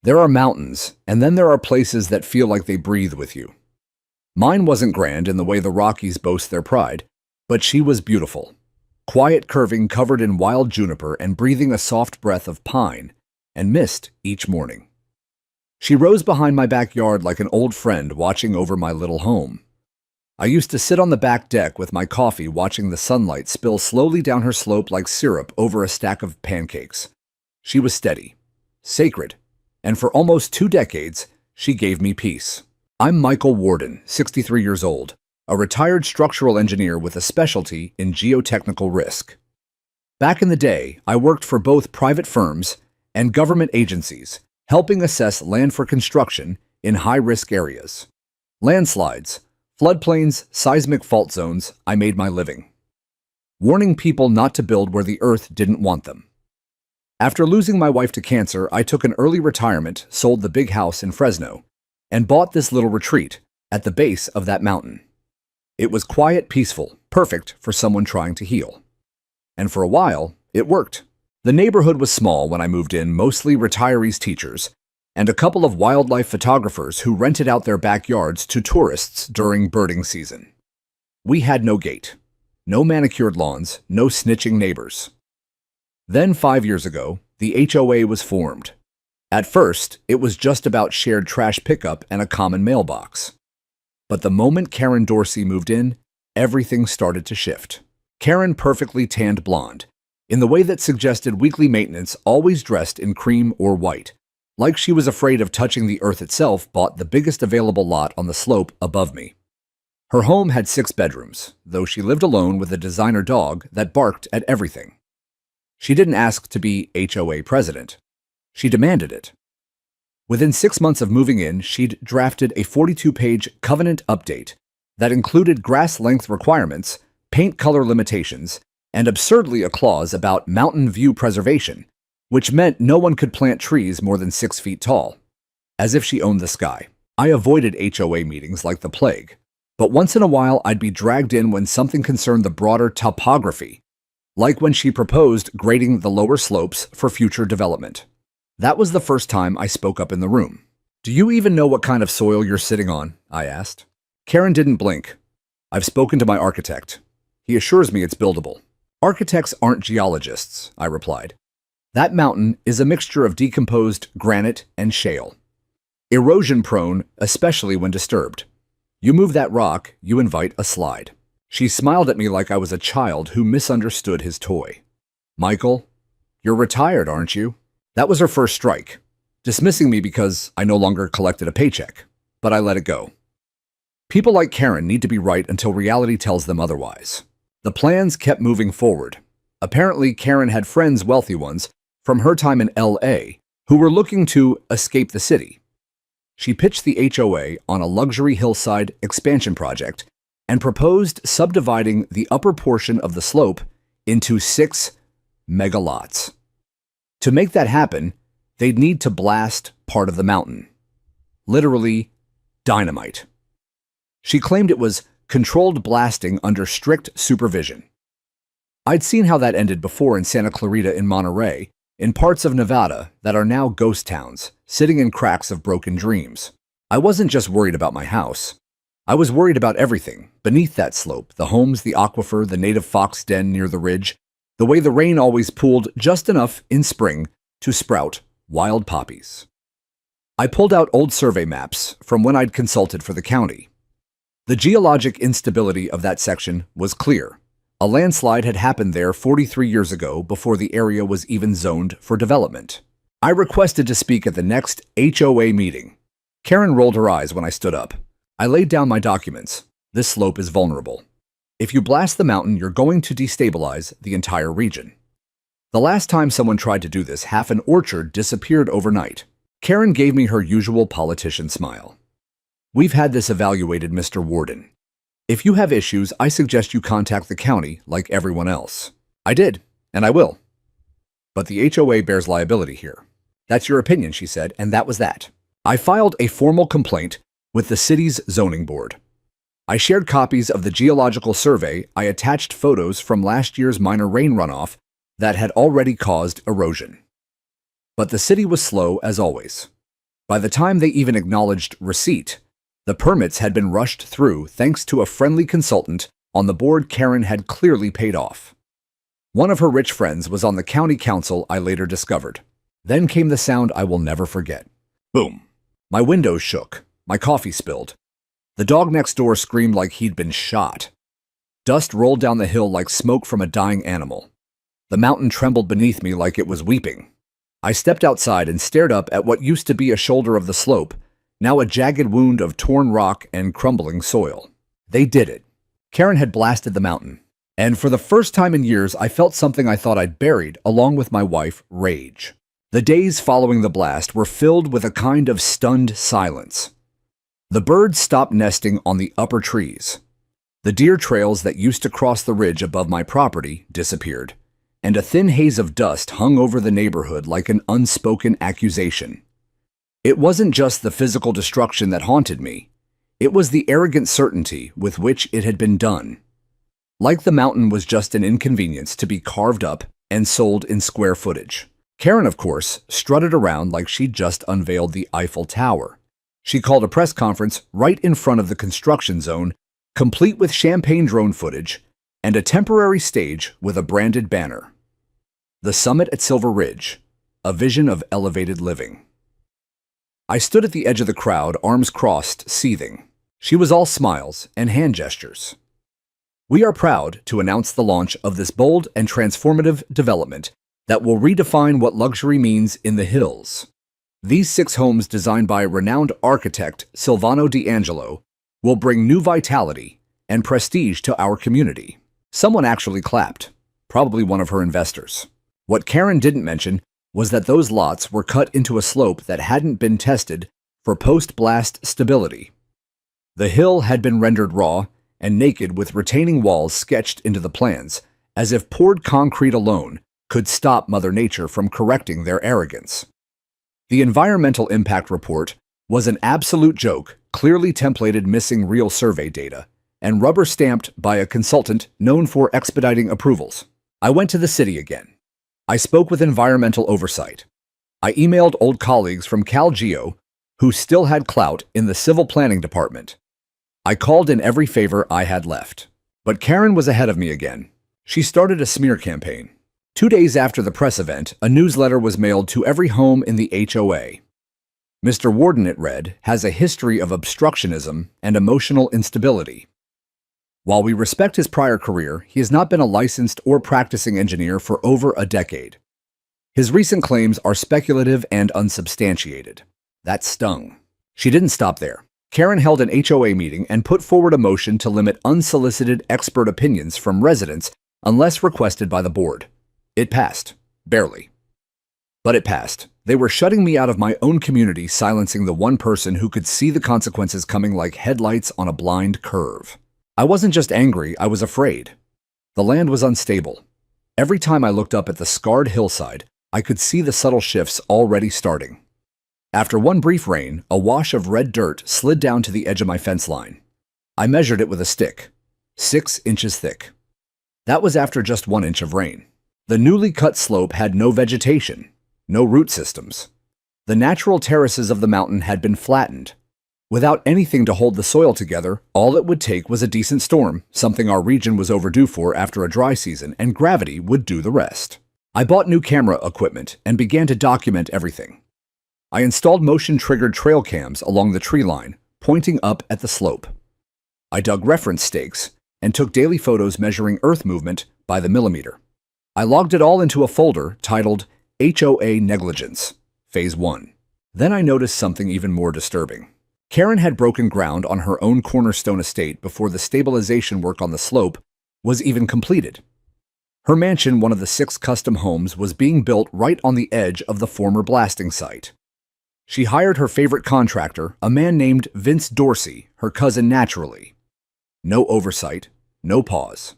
There are mountains, and then there are places that feel like they breathe with you. Mine wasn't grand in the way the Rockies boast their pride, but she was beautiful. Quiet curving covered in wild juniper and breathing a soft breath of pine and mist each morning. She rose behind my backyard like an old friend watching over my little home. I used to sit on the back deck with my coffee watching the sunlight spill slowly down her slope like syrup over a stack of pancakes. She was steady, sacred, and for almost 2 decades, she gave me peace. I'm Michael Warden, 63 years old, a retired structural engineer with a specialty in geotechnical risk. Back in the day, I worked for both private firms and government agencies, helping assess land for construction in high-risk areas. Landslides, floodplains, seismic fault zones, I made my living. Warning people not to build where the earth didn't want them. After losing my wife to cancer, I took an early retirement, sold the big house in Fresno, and bought this little retreat at the base of that mountain. It was quiet, peaceful, perfect for someone trying to heal. And for a while, it worked. The neighborhood was small when I moved in, mostly retirees, teachers, and a couple of wildlife photographers who rented out their backyards to tourists during birding season. We had no gate, no manicured lawns, no snitching neighbors. Then 5 years ago, the HOA was formed. At first, it was just about shared trash pickup and a common mailbox. But the moment Karen Dorsey moved in, everything started to shift. Karen, perfectly tanned blonde, in the way that suggested weekly maintenance, always dressed in cream or white, like she was afraid of touching the earth itself, bought the biggest available lot on the slope above me. Her home had 6 bedrooms, though she lived alone with a designer dog that barked at everything. She didn't ask to be HOA president. She demanded it. Within 6 months of moving in, she'd drafted a 42-page covenant update that included grass length requirements, paint color limitations, and absurdly a clause about mountain view preservation, which meant no one could plant trees more than 6 feet tall. As if she owned the sky. I avoided HOA meetings like the plague, but once in a while I'd be dragged in when something concerned the broader topography, like when she proposed grading the lower slopes for future development. That was the first time I spoke up in the room. "Do you even know what kind of soil you're sitting on?" I asked. Karen didn't blink. "I've spoken to my architect. He assures me it's buildable." "Architects aren't geologists," I replied. "That mountain is a mixture of decomposed granite and shale. Erosion-prone, especially when disturbed. You move that rock, you invite a slide." She smiled at me like I was a child who misunderstood his toy. "Michael, you're retired, aren't you?" That was her first strike, dismissing me because I no longer collected a paycheck, but I let it go. People like Karen need to be right until reality tells them otherwise. The plans kept moving forward. Apparently, Karen had friends, wealthy ones, from her time in LA, who were looking to escape the city. She pitched the HOA on a luxury hillside expansion project and proposed subdividing the upper portion of the slope into 6 mega lots. To make that happen, they'd need to blast part of the mountain. Literally, dynamite. She claimed it was controlled blasting under strict supervision. I'd seen how that ended before in Santa Clarita in Monterey, in parts of Nevada that are now ghost towns, sitting in cracks of broken dreams. I wasn't just worried about my house. I was worried about everything beneath that slope, the homes, the aquifer, the native fox den near the ridge, the way the rain always pooled just enough in spring to sprout wild poppies. I pulled out old survey maps from when I'd consulted for the county. The geologic instability of that section was clear. A landslide had happened there 43 years ago before the area was even zoned for development. I requested to speak at the next HOA meeting. Karen rolled her eyes when I stood up. I laid down my documents. This slope is vulnerable. If you blast the mountain, you're going to destabilize the entire region. The last time someone tried to do this, half an orchard disappeared overnight. Karen gave me her usual politician smile. "We've had this evaluated, Mr. Warden. If you have issues, I suggest you contact the county like everyone else." I did, and I will. "But the HOA bears liability here." "That's your opinion," she said, and that was that. I filed a formal complaint with the city's zoning board. I shared copies of the geological survey. I attached photos from last year's minor rain runoff that had already caused erosion. But the city was slow as always. By the time they even acknowledged receipt, the permits had been rushed through thanks to a friendly consultant on the board Karen had clearly paid off. One of her rich friends was on the county council, I later discovered. Then came the sound I will never forget. Boom. My windows shook. My coffee spilled. The dog next door screamed like he'd been shot. Dust rolled down the hill like smoke from a dying animal. The mountain trembled beneath me like it was weeping. I stepped outside and stared up at what used to be a shoulder of the slope, now a jagged wound of torn rock and crumbling soil. They did it. Karen had blasted the mountain. And for the first time in years, I felt something I thought I'd buried, along with my wife, rage. The days following the blast were filled with a kind of stunned silence. The birds stopped nesting on the upper trees. The deer trails that used to cross the ridge above my property disappeared, and a thin haze of dust hung over the neighborhood like an unspoken accusation. It wasn't just the physical destruction that haunted me. It was the arrogant certainty with which it had been done. Like the mountain was just an inconvenience to be carved up and sold in square footage. Karen, of course, strutted around like she'd just unveiled the Eiffel Tower. She called a press conference right in front of the construction zone, complete with champagne drone footage and a temporary stage with a branded banner. The summit at Silver Ridge, a vision of elevated living. I stood at the edge of the crowd, arms crossed, seething. She was all smiles and hand gestures. We are proud to announce the launch of this bold and transformative development that will redefine what luxury means in the hills. These 6 homes, designed by renowned architect Silvano D'Angelo, will bring new vitality and prestige to our community. Someone actually clapped, probably one of her investors. What Karen didn't mention was that those lots were cut into a slope that hadn't been tested for post-blast stability. The hill had been rendered raw and naked, with retaining walls sketched into the plans, as if poured concrete alone could stop Mother Nature from correcting their arrogance. The environmental impact report was an absolute joke, clearly templated, missing real survey data, and rubber-stamped by a consultant known for expediting approvals. I went to the city again. I spoke with environmental oversight. I emailed old colleagues from CalGeo who still had clout in the civil planning department. I called in every favor I had left. But Karen was ahead of me again. She started a smear campaign. 2 days after the press event, a newsletter was mailed to every home in the HOA. Mr. Warden, it read, has a history of obstructionism and emotional instability. While we respect his prior career, he has not been a licensed or practicing engineer for over a decade. His recent claims are speculative and unsubstantiated. That stung. She didn't stop there. Karen held an HOA meeting and put forward a motion to limit unsolicited expert opinions from residents unless requested by the board. It passed. Barely. But it passed. They were shutting me out of my own community, silencing the one person who could see the consequences coming like headlights on a blind curve. I wasn't just angry, I was afraid. The land was unstable. Every time I looked up at the scarred hillside, I could see the subtle shifts already starting. After one brief rain, a wash of red dirt slid down to the edge of my fence line. I measured it with a stick, 6 inches thick. That was after just 1 inch of rain. The newly cut slope had no vegetation, no root systems. The natural terraces of the mountain had been flattened. Without anything to hold the soil together, all it would take was a decent storm, something our region was overdue for after a dry season, and gravity would do the rest. I bought new camera equipment and began to document everything. I installed motion-triggered trail cams along the tree line, pointing up at the slope. I dug reference stakes and took daily photos measuring earth movement by the millimeter. I logged it all into a folder titled HOA Negligence, Phase 1. Then I noticed something even more disturbing. Karen had broken ground on her own cornerstone estate before the stabilization work on the slope was even completed. Her mansion, one of the 6 custom homes, was being built right on the edge of the former blasting site. She hired her favorite contractor, a man named Vince Dorsey, her cousin naturally. No oversight, no pause.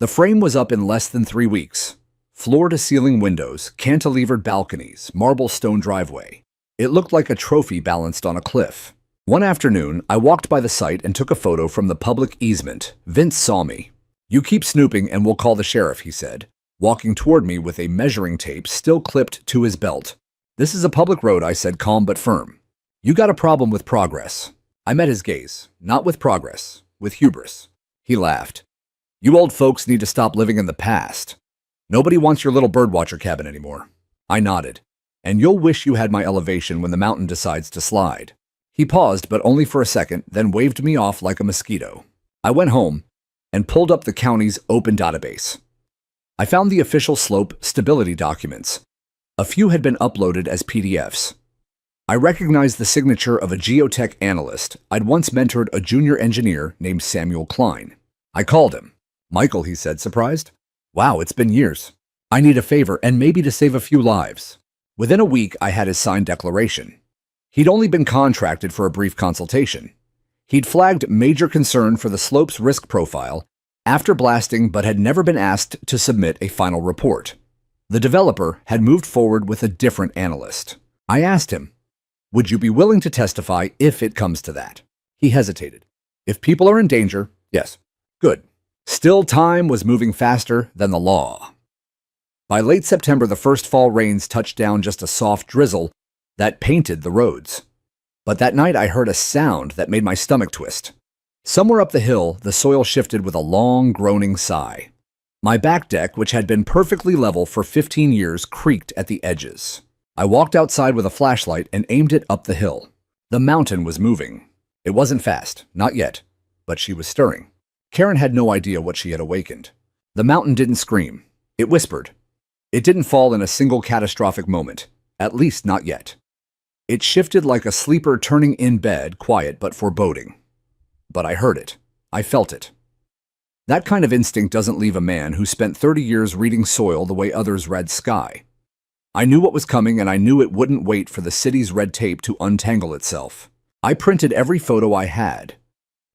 The frame was up in less than 3 weeks. Floor-to-ceiling windows, cantilevered balconies, marble stone driveway. It looked like a trophy balanced on a cliff. One afternoon, I walked by the site and took a photo from the public easement. Vince saw me. "You keep snooping and we'll call the sheriff," he said, walking toward me with a measuring tape still clipped to his belt. "This is a public road," I said, calm but firm. You got a problem with progress. I met his gaze, not with progress, with hubris. He laughed. You old folks need to stop living in the past. Nobody wants your little birdwatcher cabin anymore. I nodded. And you'll wish you had my elevation when the mountain decides to slide. He paused, but only for a second, then waved me off like a mosquito. I went home and pulled up the county's open database. I found the official slope stability documents. A few had been uploaded as PDFs. I recognized the signature of a geotech analyst. I'd once mentored a junior engineer named Samuel Klein. I called him. Michael, he said, surprised. Wow, it's been years. I need a favor, and maybe to save a few lives. Within a week, I had his signed declaration. He'd only been contracted for a brief consultation. He'd flagged major concern for the slope's risk profile after blasting, but had never been asked to submit a final report. The developer had moved forward with a different analyst. I asked him, would you be willing to testify if it comes to that? He hesitated. If people are in danger, yes. Good. Still, time was moving faster than the law. By late September, the first fall rains touched down just a soft drizzle that painted the roads. But that night I heard a sound that made my stomach twist. Somewhere up the hill, the soil shifted with a long, groaning sigh. My back deck, which had been perfectly level for 15 years, creaked at the edges. I walked outside with a flashlight and aimed it up the hill. The mountain was moving. It wasn't fast, not yet, but she was stirring. Karen had no idea what she had awakened. The mountain didn't scream. It whispered. It didn't fall in a single catastrophic moment, at least not yet. It shifted like a sleeper turning in bed, quiet but foreboding. But I heard it. I felt it. That kind of instinct doesn't leave a man who spent 30 years reading soil the way others read sky. I knew what was coming, and I knew it wouldn't wait for the city's red tape to untangle itself. I printed every photo I had,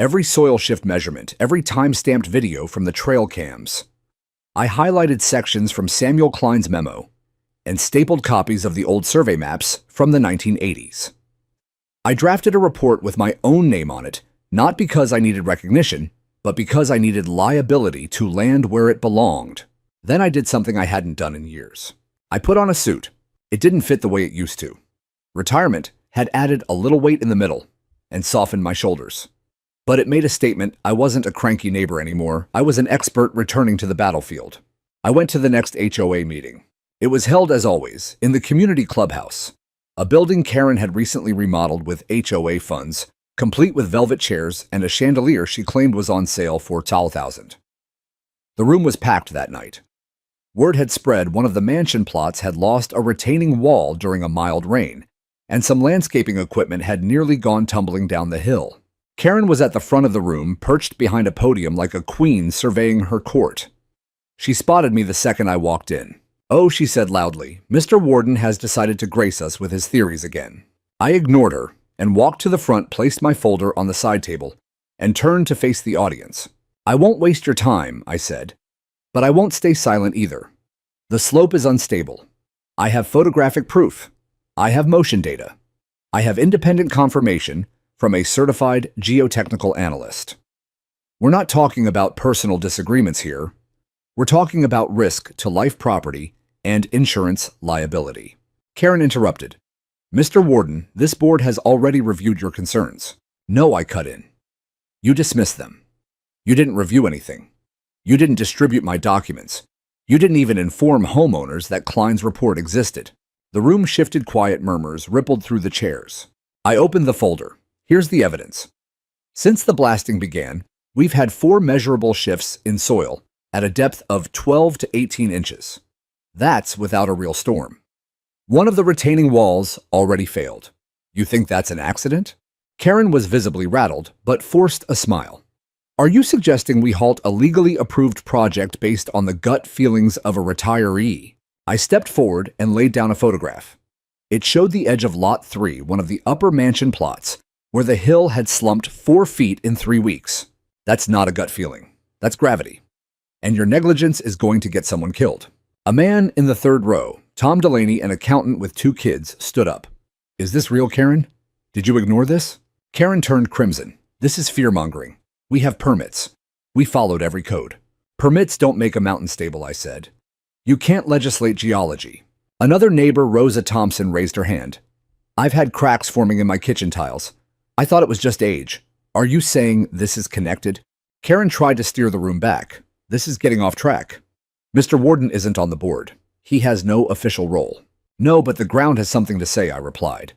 every soil shift measurement, every time-stamped video from the trail cams. I highlighted sections from Samuel Klein's memo and stapled copies of the old survey maps from the 1980s. I drafted a report with my own name on it, not because I needed recognition, but because I needed liability to land where it belonged. Then I did something I hadn't done in years. I put on a suit. It didn't fit the way it used to. Retirement had added a little weight in the middle and softened my shoulders. But it made a statement. I wasn't a cranky neighbor anymore. I was an expert returning to the battlefield. I went to the next HOA meeting. It was held, as always, in the community clubhouse, a building Karen had recently remodeled with HOA funds, complete with velvet chairs and a chandelier she claimed was on sale for $12,000. The room was packed that night. Word had spread one of the mansion plots had lost a retaining wall during a mild rain, and some landscaping equipment had nearly gone tumbling down the hill. Karen was at the front of the room, perched behind a podium like a queen surveying her court. She spotted me the second I walked in. "Oh," she said loudly, "Mr. Warden has decided to grace us with his theories again." I ignored her and walked to the front, placed my folder on the side table, and turned to face the audience. "I won't waste your time," I said, "but I won't stay silent either. The slope is unstable. I have photographic proof. I have motion data. I have independent confirmation from a certified geotechnical analyst. We're not talking about personal disagreements here. We're talking about risk to life property and insurance liability." Karen interrupted. "Mr. Warden, this board has already reviewed your concerns." "No," I cut in. "You dismissed them. You didn't review anything. You didn't distribute my documents. You didn't even inform homeowners that Klein's report existed." The room shifted. Quiet murmurs rippled through the chairs. I opened the folder. Here's the evidence. Since the blasting began, we've had 4 measurable shifts in soil at a depth of 12 to 18 inches. That's without a real storm. One of the retaining walls already failed. You think that's an accident? Karen was visibly rattled, but forced a smile. "Are you suggesting we halt a legally approved project based on the gut feelings of a retiree?" I stepped forward and laid down a photograph. It showed the edge of Lot 3, one of the upper mansion plots, where the hill had slumped 4 feet in 3 weeks. That's not a gut feeling. That's gravity. And your negligence is going to get someone killed. A man in the 3rd row, Tom Delaney, an accountant with 2 kids, stood up. "Is this real, Karen? Did you ignore this?" Karen turned crimson. "This is fear-mongering. We have permits. We followed every code." "Permits don't make a mountain stable," I said. "You can't legislate geology." Another neighbor, Rosa Thompson, raised her hand. I've had cracks forming in my kitchen tiles. I thought it was just age. Are you saying this is connected? Karen tried to steer the room back. This is getting off track. Mr. Warden isn't on the board. He has no official role. No, but the ground has something to say, I replied.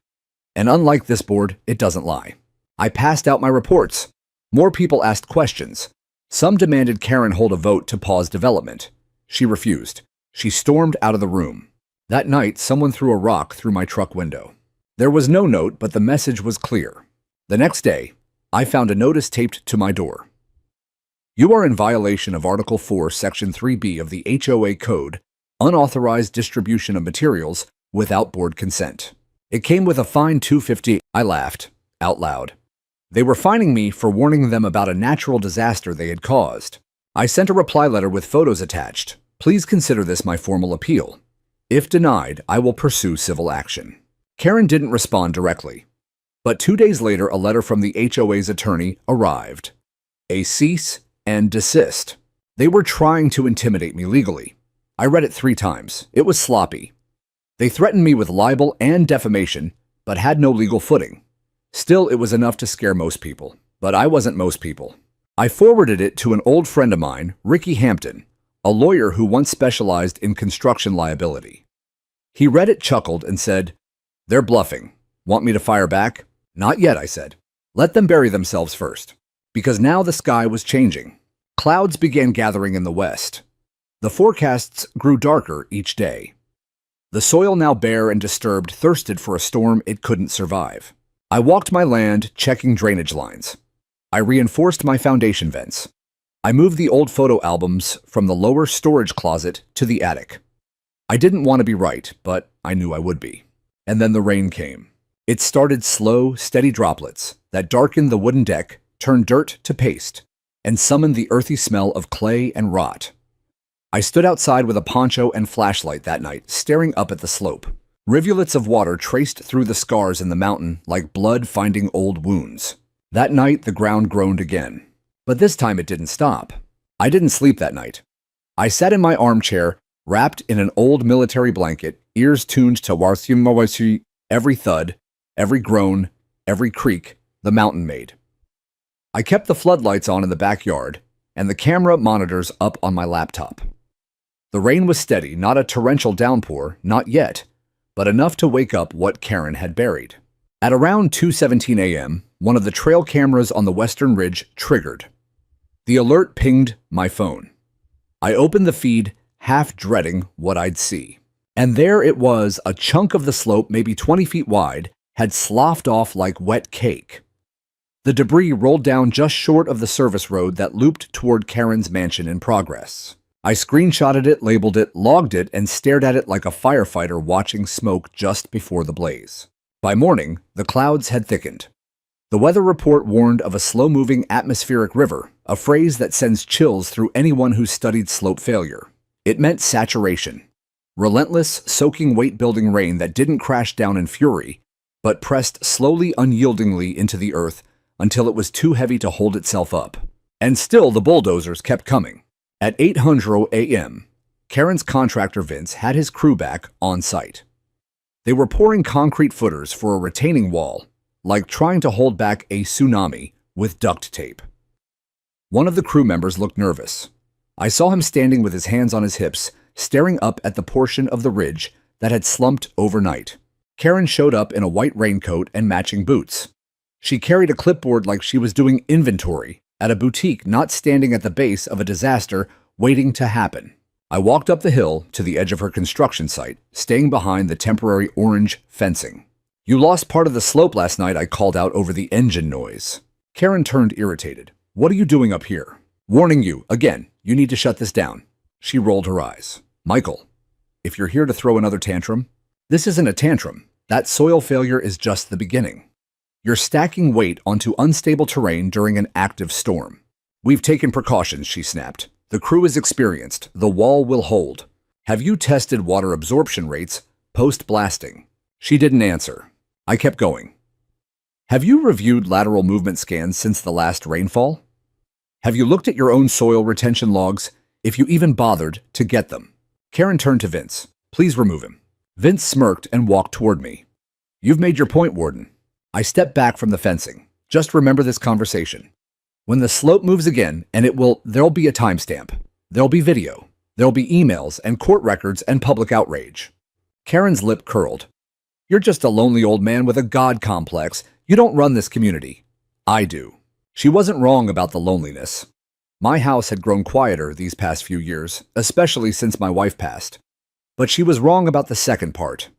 And unlike this board, it doesn't lie. I passed out my reports. More people asked questions. Some demanded Karen hold a vote to pause development. She refused. She stormed out of the room. That night, someone threw a rock through my truck window. There was no note, but the message was clear. The next day, I found a notice taped to my door. You are in violation of Article 4, Section 3B of the HOA Code, unauthorized distribution of materials without board consent. It came with a fine $250. I laughed out loud. They were fining me for warning them about a natural disaster they had caused. I sent a reply letter with photos attached. Please consider this my formal appeal. If denied, I will pursue civil action. Karen didn't respond directly. But 2 days later, a letter from the HOA's attorney arrived. A cease and desist. They were trying to intimidate me legally. I read it 3 times. It was sloppy. They threatened me with libel and defamation, but had no legal footing. Still, it was enough to scare most people. But I wasn't most people. I forwarded it to an old friend of mine, Ricky Hampton, a lawyer who once specialized in construction liability. He read it, chuckled, and said, "They're bluffing. Want me to fire back?" "Not yet," I said. "Let them bury themselves first." Because now the sky was changing. Clouds began gathering in the west. The forecasts grew darker each day. The soil, now bare and disturbed, thirsted for a storm it couldn't survive. I walked my land, checking drainage lines. I reinforced my foundation vents. I moved the old photo albums from the lower storage closet to the attic. I didn't want to be right, but I knew I would be. And then the rain came. It started slow, steady droplets that darkened the wooden deck, turned dirt to paste, and summoned the earthy smell of clay and rot. I stood outside with a poncho and flashlight that night, staring up at the slope. Rivulets of water traced through the scars in the mountain like blood finding old wounds. That night, the ground groaned again. But this time it didn't stop. I didn't sleep that night. I sat in my armchair, wrapped in an old military blanket, ears tuned to Warthimawasi, every thud, every groan, every creak the mountain made. I kept the floodlights on in the backyard and the camera monitors up on my laptop. The rain was steady, not a torrential downpour, not yet, but enough to wake up what Karen had buried. At around 2:17 a.m., one of the trail cameras on the western ridge triggered. The alert pinged my phone. I opened the feed, half dreading what I'd see. And there it was, a chunk of the slope, maybe 20 feet wide, had sloughed off like wet cake. The debris rolled down just short of the service road that looped toward Karen's mansion in progress. I screenshotted it, labeled it, logged it, and stared at it like a firefighter watching smoke just before the blaze. By morning, the clouds had thickened. The weather report warned of a slow-moving atmospheric river, a phrase that sends chills through anyone who's studied slope failure. It meant saturation. Relentless, soaking weight-building rain that didn't crash down in fury, but pressed slowly, unyieldingly into the earth until it was too heavy to hold itself up. And still the bulldozers kept coming. At 8:00 a.m., Karen's contractor Vince had his crew back on site. They were pouring concrete footers for a retaining wall, like trying to hold back a tsunami with duct tape. One of the crew members looked nervous. I saw him standing with his hands on his hips, staring up at the portion of the ridge that had slumped overnight. Karen showed up in a white raincoat and matching boots. She carried a clipboard like she was doing inventory at a boutique, not standing at the base of a disaster waiting to happen. I walked up the hill to the edge of her construction site, staying behind the temporary orange fencing. "You lost part of the slope last night," I called out over the engine noise. Karen turned irritated. "What are you doing up here?" "Warning you, again, you need to shut this down." She rolled her eyes. "Michael, if you're here to throw another tantrum, this isn't a tantrum. That soil failure is just the beginning. You're stacking weight onto unstable terrain during an active storm. We've taken precautions," she snapped. "The crew is experienced. The wall will hold. Have you tested water absorption rates post-blasting?" She didn't answer. I kept going. "Have you reviewed lateral movement scans since the last rainfall? Have you looked at your own soil retention logs, if you even bothered to get them?" Karen turned to Vince. "Please remove him." Vince smirked and walked toward me. You've made your point, Warden. I stepped back from the fencing. Just remember this conversation. When the slope moves again, and there'll be a timestamp. There'll be video. There'll be emails and court records and public outrage. Karen's lip curled. You're just a lonely old man with a God complex. You don't run this community. I do. She wasn't wrong about the loneliness. My house had grown quieter these past few years, especially since my wife passed. But she was wrong about the second part.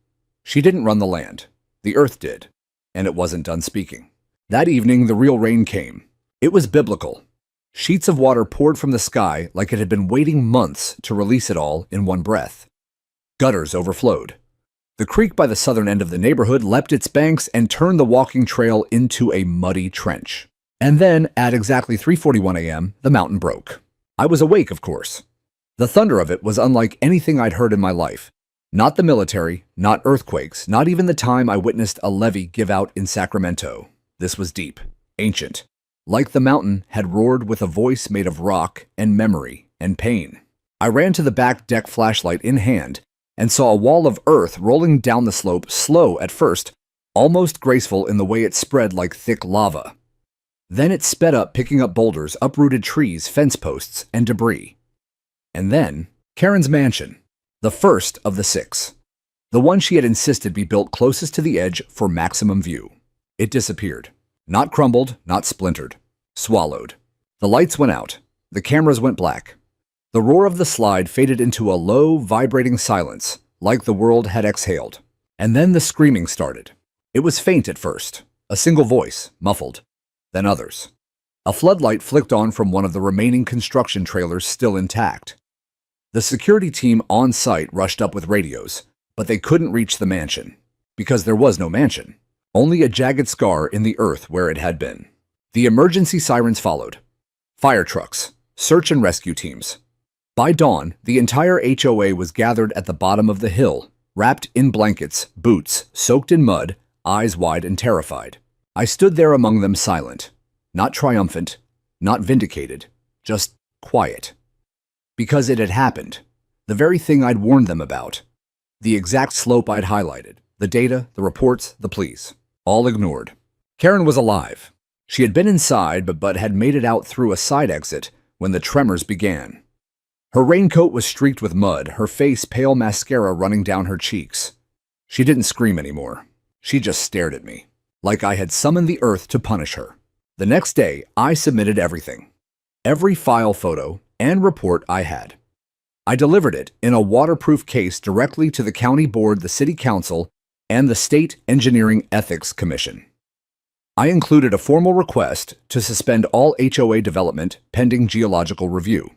She didn't run the land. The earth did. And it wasn't done speaking. That evening, the real rain came. It was biblical. Sheets of water poured from the sky like it had been waiting months to release it all in one breath. Gutters overflowed. The creek by the southern end of the neighborhood leapt its banks and turned the walking trail into a muddy trench. And then, at exactly 3:41 a.m., the mountain broke. I was awake, of course. The thunder of it was unlike anything I'd heard in my life. Not the military, not earthquakes, not even the time I witnessed a levee give out in Sacramento. This was deep, ancient. Like the mountain had roared with a voice made of rock and memory and pain. I ran to the back deck, flashlight in hand, and saw a wall of earth rolling down the slope, slow at first, almost graceful in the way it spread like thick lava. Then it sped up, picking up boulders, uprooted trees, fence posts, and debris. And then, Karen's mansion, the first of the 6. The one she had insisted be built closest to the edge for maximum view. It disappeared. Not crumbled, not splintered. Swallowed. The lights went out. The cameras went black. The roar of the slide faded into a low, vibrating silence, like the world had exhaled. And then the screaming started. It was faint at first, a single voice, muffled. Then others. A floodlight flicked on from one of the remaining construction trailers still intact. The security team on site rushed up with radios, but they couldn't reach the mansion. Because there was no mansion. Only a jagged scar in the earth where it had been. The emergency sirens followed. Fire trucks, search and rescue teams. By dawn, the entire HOA was gathered at the bottom of the hill, wrapped in blankets, boots, soaked in mud, eyes wide and terrified. I stood there among them silent, not triumphant, not vindicated, just quiet. Because it had happened, the very thing I'd warned them about. The exact slope I'd highlighted, the data, the reports, the pleas. All ignored. Karen was alive. She had been inside but had made it out through a side exit when the tremors began. Her raincoat was streaked with mud, her face pale mascara running down her cheeks. She didn't scream anymore. She just stared at me, like I had summoned the earth to punish her. The next day, I submitted everything. Every file photo and report I had. I delivered it in a waterproof case directly to the county board, the city council, and the State Engineering Ethics Commission. I included a formal request to suspend all HOA development pending geological review.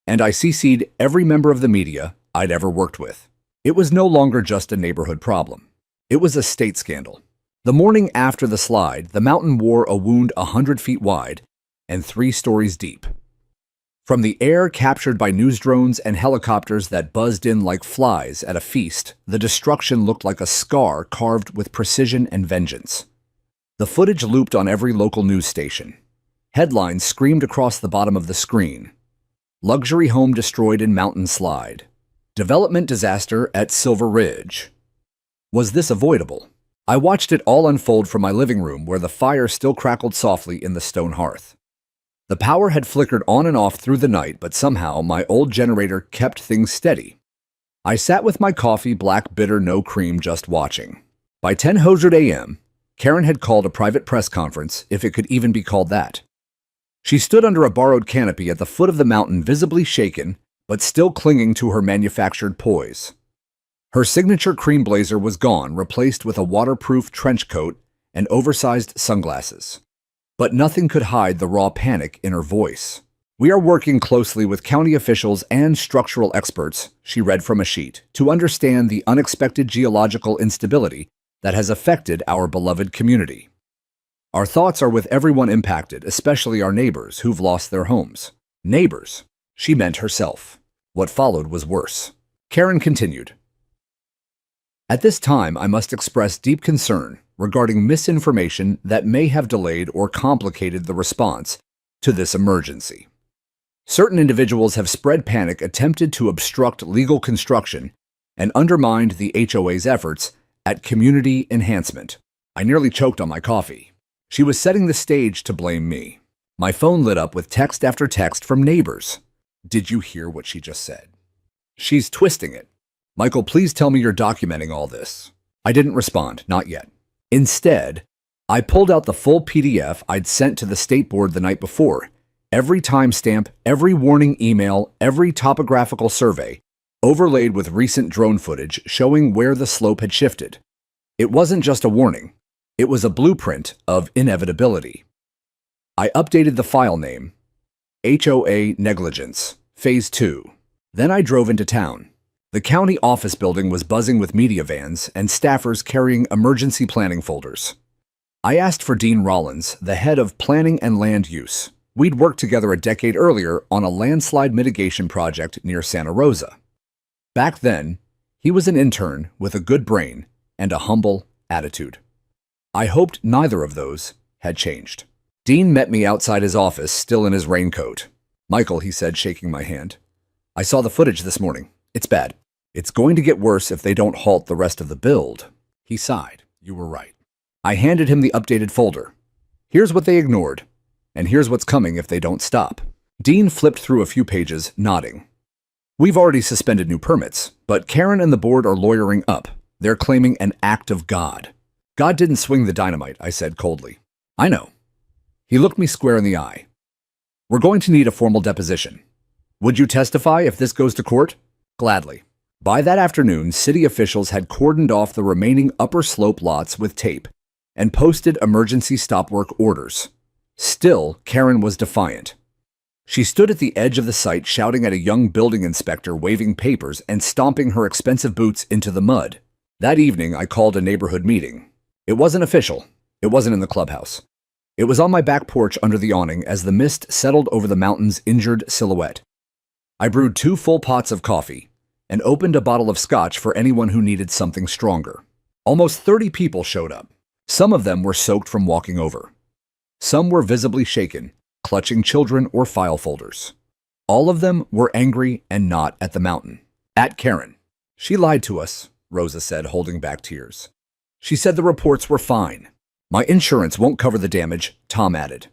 And I CC'd every member of the media I'd ever worked with. It was no longer just a neighborhood problem. It was a state scandal. The morning after the slide, the mountain wore a wound 100 feet wide and 3 stories deep. From the air captured by news drones and helicopters that buzzed in like flies at a feast, the destruction looked like a scar carved with precision and vengeance. The footage looped on every local news station. Headlines screamed across the bottom of the screen. Luxury home destroyed in mountain slide. Development disaster at Silver Ridge. Was this avoidable? I watched it all unfold from my living room where the fire still crackled softly in the stone hearth. The power had flickered on and off through the night, but somehow my old generator kept things steady. I sat with my coffee, black, bitter, no cream, just watching. By 10:00 a.m., Karen had called a private press conference, if it could even be called that. She stood under a borrowed canopy at the foot of the mountain, visibly shaken, but still clinging to her manufactured poise. Her signature cream blazer was gone, replaced with a waterproof trench coat and oversized sunglasses. But nothing could hide the raw panic in her voice. We are working closely with county officials and structural experts, she read from a sheet, to understand the unexpected geological instability that has affected our beloved community. Our thoughts are with everyone impacted, especially our neighbors who've lost their homes. Neighbors. She meant herself. What followed was worse. Karen continued. At this time, I must express deep concern regarding misinformation that may have delayed or complicated the response to this emergency. Certain individuals have spread panic, attempted to obstruct legal construction, and undermined the HOA's efforts at community enhancement. I nearly choked on my coffee. She was setting the stage to blame me. My phone lit up with text after text from neighbors. Did you hear what she just said? She's twisting it. Michael, please tell me you're documenting all this. I didn't respond, not yet. Instead, I pulled out the full PDF I'd sent to the state board the night before. Every timestamp, every warning email, every topographical survey, overlaid with recent drone footage showing where the slope had shifted. It wasn't just a warning. It was a blueprint of inevitability. I updated the file name, HOA Negligence, Phase 2. Then I drove into town. The county office building was buzzing with media vans and staffers carrying emergency planning folders. I asked for Dean Rollins, the head of planning and land use. We'd worked together a decade earlier on a landslide mitigation project near Santa Rosa. Back then, he was an intern with a good brain and a humble attitude. I hoped neither of those had changed. Dean met me outside his office, still in his raincoat. Michael, he said, shaking my hand. I saw the footage this morning. It's bad. It's going to get worse if they don't halt the rest of the build. He sighed. You were right. I handed him the updated folder. Here's what they ignored, and here's what's coming if they don't stop. Dean flipped through a few pages, nodding. We've already suspended new permits, but Karen and the board are lawyering up. They're claiming an act of God. God didn't swing the dynamite, I said coldly. I know. He looked me square in the eye. We're going to need a formal deposition. Would you testify if this goes to court? Gladly. By that afternoon, city officials had cordoned off the remaining upper slope lots with tape and posted emergency stop work orders. Still, Karen was defiant. She stood at the edge of the site shouting at a young building inspector waving papers and stomping her expensive boots into the mud. That evening, I called a neighborhood meeting. It wasn't official. It wasn't in the clubhouse. It was on my back porch under the awning as the mist settled over the mountain's injured silhouette. I brewed 2 full pots of coffee and opened a bottle of scotch for anyone who needed something stronger. Almost 30 people showed up. Some of them were soaked from walking over. Some were visibly shaken, clutching children or file folders. All of them were angry and not at the mountain. At Karen. She lied to us, Rosa said, holding back tears. She said the reports were fine. My insurance won't cover the damage, Tom added.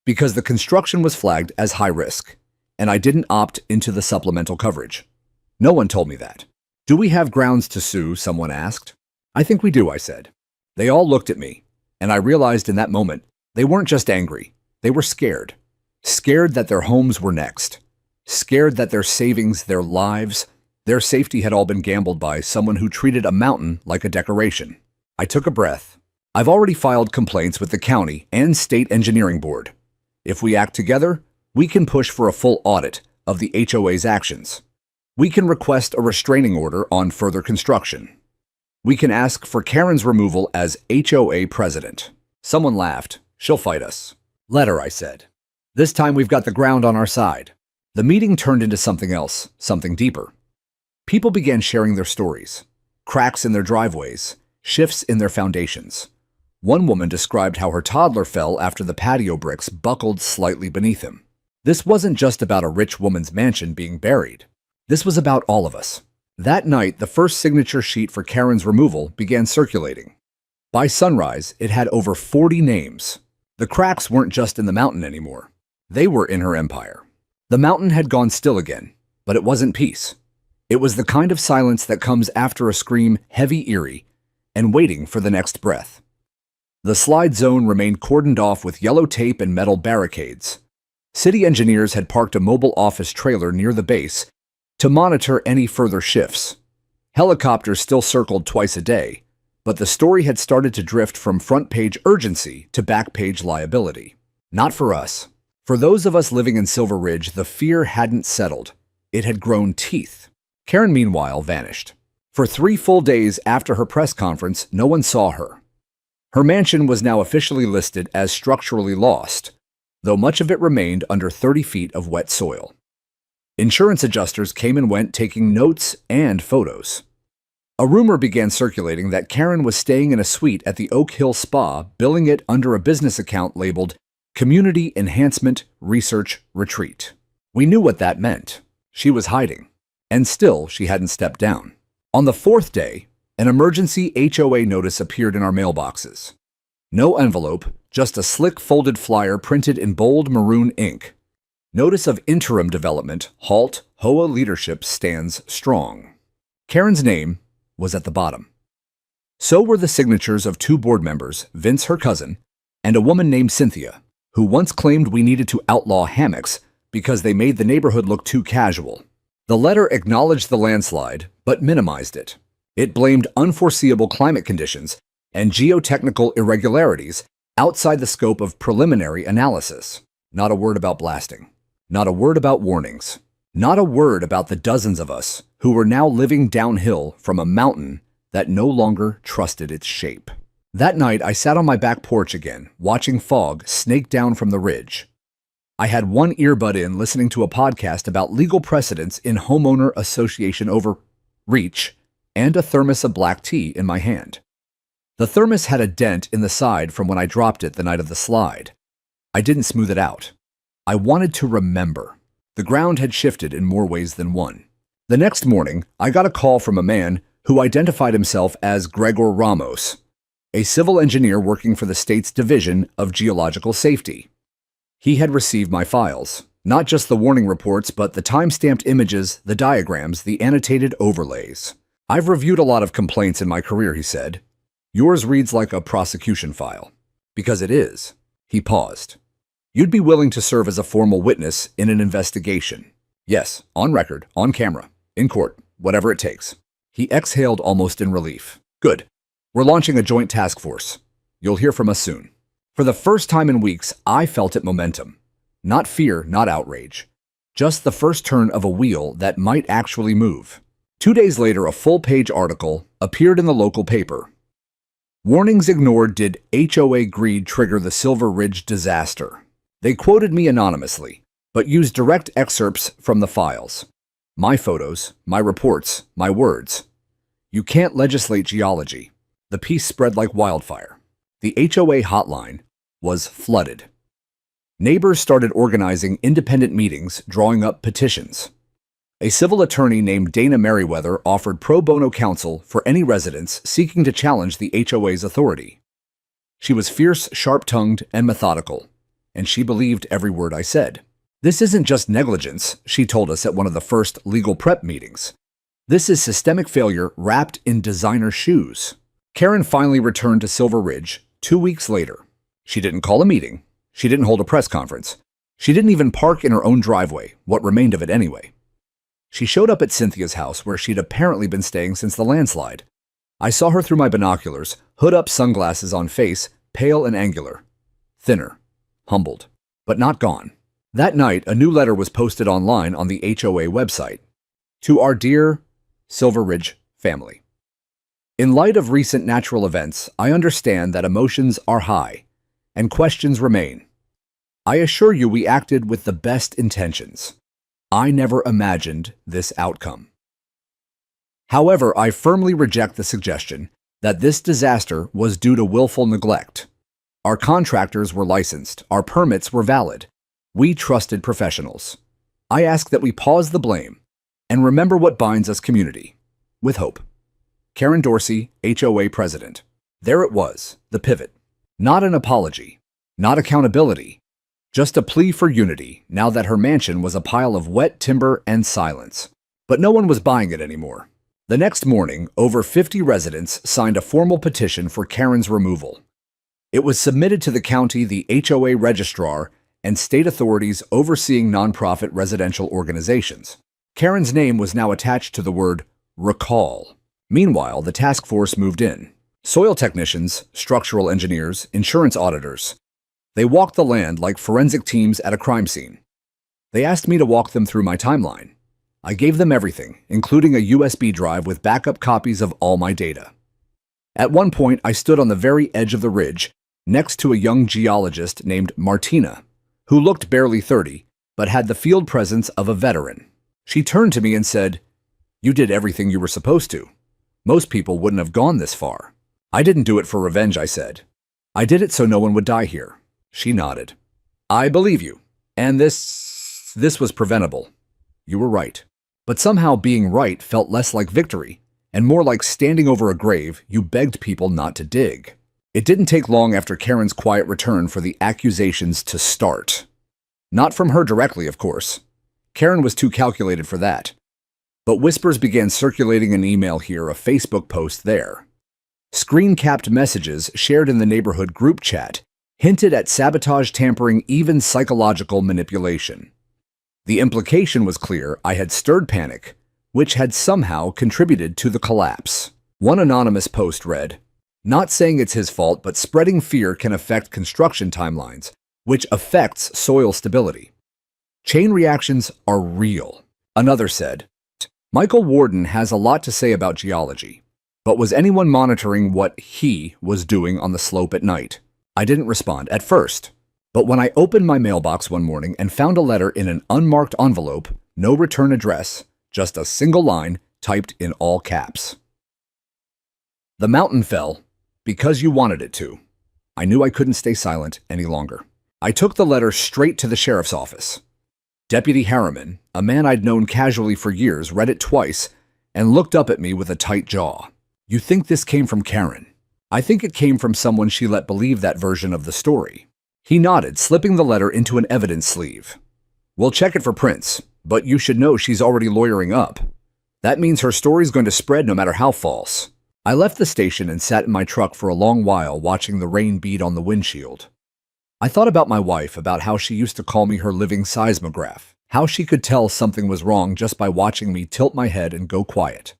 Because the construction was flagged as high risk, and I didn't opt into the supplemental coverage. No one told me that. Do we have grounds to sue, someone asked. I think we do, I said. They all looked at me, and I realized in that moment they weren't just angry. They were scared. Scared that their homes were next. Scared that their savings, their lives, their safety had all been gambled by someone who treated a mountain like a decoration. I took a breath. I've already filed complaints with the county and state engineering board. If we act together, we can push for a full audit of the HOA's actions. We can request a restraining order on further construction. We can ask for Karen's removal as HOA president. Someone laughed. She'll fight us. Let her, I said. This time we've got the ground on our side. The meeting turned into something else, something deeper. People began sharing their stories. Cracks in their driveways, shifts in their foundations. One woman described how her toddler fell after the patio bricks buckled slightly beneath him. This wasn't just about a rich woman's mansion being buried. This was about all of us. That night, the first signature sheet for Karen's removal began circulating. By sunrise, it had over 40 names. The cracks weren't just in the mountain anymore. They were in her empire. The mountain had gone still again, but it wasn't peace. It was the kind of silence that comes after a scream heavy, eerie, and waiting for the next breath. The slide zone remained cordoned off with yellow tape and metal barricades. City engineers had parked a mobile office trailer near the base to monitor any further shifts. Helicopters still circled twice a day, but the story had started to drift from front-page urgency to back-page liability. Not for us. For those of us living in Silver Ridge, the fear hadn't settled. It had grown teeth. Karen, meanwhile, vanished. For 3 full days after her press conference, no one saw her. Her mansion was now officially listed as structurally lost, though much of it remained under 30 feet of wet soil. Insurance adjusters came and went, taking notes and photos. A rumor began circulating that Karen was staying in a suite at the Oak Hill Spa, billing it under a business account labeled Community Enhancement Research Retreat. We knew what that meant. She was hiding. And still, she hadn't stepped down. On the 4th day, An emergency HOA notice appeared in our mailboxes. No envelope, just a slick folded flyer printed in bold maroon ink. Notice of interim development, halt, HOA leadership stands strong. Karen's name was at the bottom. So were the signatures of 2 board members, Vince, her cousin, and a woman named Cynthia, who once claimed we needed to outlaw hammocks because they made the neighborhood look too casual. The letter acknowledged the landslide, but minimized it. It blamed unforeseeable climate conditions and geotechnical irregularities outside the scope of preliminary analysis. Not a word about blasting. Not a word about warnings. Not a word about the dozens of us who were now living downhill from a mountain that no longer trusted its shape. That night, I sat on my back porch again, watching fog snake down from the ridge. I had one earbud in listening to a podcast about legal precedents in Homeowner Association overreach and a thermos of black tea in my hand. The thermos had a dent in the side from when I dropped it the night of the slide. I didn't smooth it out. I wanted to remember. The ground had shifted in more ways than one. The next morning, I got a call from a man who identified himself as Gregor Ramos, a civil engineer working for the state's Division of Geological Safety. He had received my files, not just the warning reports, but the time-stamped images, the diagrams, the annotated overlays. I've reviewed a lot of complaints in my career, he said. Yours reads like a prosecution file. Because it is. He paused. You'd be willing to serve as a formal witness in an investigation. Yes, on record, on camera, in court, whatever it takes. He exhaled almost in relief. Good. We're launching a joint task force. You'll hear from us soon. For the first time in weeks, I felt it momentum. Not fear, not outrage. Just the first turn of a wheel that might actually move. 2 days later, a full-page article appeared in the local paper. Warnings ignored, did HOA greed trigger the Silver Ridge disaster? They quoted me anonymously, but used direct excerpts from the files. My photos, my reports, my words. You can't legislate geology. The piece spread like wildfire. The HOA hotline was flooded. Neighbors started organizing independent meetings, drawing up petitions. A civil attorney named Dana Merriweather offered pro bono counsel for any residents seeking to challenge the HOA's authority. She was fierce, sharp-tongued, and methodical, and she believed every word I said. This isn't just negligence, she told us at one of the first legal prep meetings. This is systemic failure wrapped in designer shoes. Karen finally returned to Silver Ridge 2 weeks later. She didn't call a meeting. She didn't hold a press conference. She didn't even park in her own driveway, what remained of it anyway. She showed up at Cynthia's house where she'd apparently been staying since the landslide. I saw her through my binoculars, hood-up sunglasses on face, pale and angular. Thinner. Humbled. But not gone. That night, a new letter was posted online on the HOA website. To our dear Silver Ridge family. In light of recent natural events, I understand that emotions are high, and questions remain. I assure you we acted with the best intentions. I never imagined this outcome. However, I firmly reject the suggestion that this disaster was due to willful neglect. Our contractors were licensed, our permits were valid. We trusted professionals. I ask that we pause the blame and remember what binds us community. With hope. Karen Dorsey, HOA President. There it was, the pivot. Not an apology, not accountability, just a plea for unity now that her mansion was a pile of wet timber and silence. But no one was buying it anymore. The next morning, over 50 residents signed a formal petition for Karen's removal. It was submitted to the county, the HOA registrar, and state authorities overseeing nonprofit residential organizations. Karen's name was now attached to the word recall. Meanwhile, the task force moved in. Soil technicians, structural engineers, insurance auditors. They walked the land like forensic teams at a crime scene. They asked me to walk them through my timeline. I gave them everything, including a USB drive with backup copies of all my data. At one point, I stood on the very edge of the ridge, next to a young geologist named Martina, who looked barely 30, but had the field presence of a veteran. She turned to me and said, "You did everything you were supposed to. Most people wouldn't have gone this far." "I didn't do it for revenge," I said. "I did it so no one would die here." She nodded. "I believe you. And this was preventable. You were right." But somehow being right felt less like victory and more like standing over a grave you begged people not to dig. It didn't take long after Karen's quiet return for the accusations to start. Not from her directly, of course. Karen was too calculated for that. But whispers began circulating an email here, a Facebook post there. Screen-capped messages shared in the neighborhood group chat hinted at sabotage, tampering, even psychological manipulation. The implication was clear: I had stirred panic, which had somehow contributed to the collapse. One anonymous post read, "Not saying it's his fault, but spreading fear can affect construction timelines, which affects soil stability. Chain reactions are real." Another said, "Michael Warden has a lot to say about geology, but was anyone monitoring what he was doing on the slope at night?" I didn't respond at first, but when I opened my mailbox one morning and found a letter in an unmarked envelope, no return address, just a single line typed in all caps. "The mountain fell because you wanted it to." I knew I couldn't stay silent any longer. I took the letter straight to the sheriff's office. Deputy Harriman, a man I'd known casually for years, read it twice and looked up at me with a tight jaw. "You think this came from Karen?" "I think it came from someone she let believe that version of the story." He nodded, slipping the letter into an evidence sleeve. "We'll check it for prints, but you should know she's already lawyering up. That means her story's going to spread no matter how false." I left the station and sat in my truck for a long while, watching the rain beat on the windshield. I thought about my wife, about how she used to call me her living seismograph, how she could tell something was wrong just by watching me tilt my head and go quiet.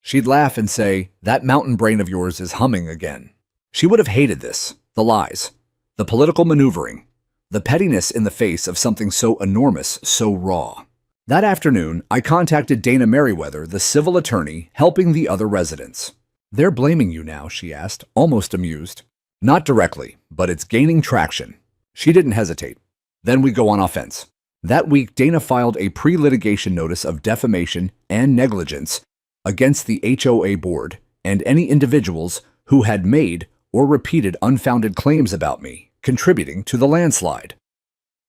She'd laugh and say, "That mountain brain of yours is humming again." She would have hated this, the lies, the political maneuvering, the pettiness in the face of something so enormous, so raw. That afternoon, I contacted Dana Merriweather, the civil attorney helping the other residents. "They're blaming you now," she asked, almost amused. "Not directly, but it's gaining traction." She didn't hesitate. "Then we go on offense." That week, Dana filed a pre-litigation notice of defamation and negligence against the HOA board and any individuals who had made or repeated unfounded claims about me, contributing to the landslide.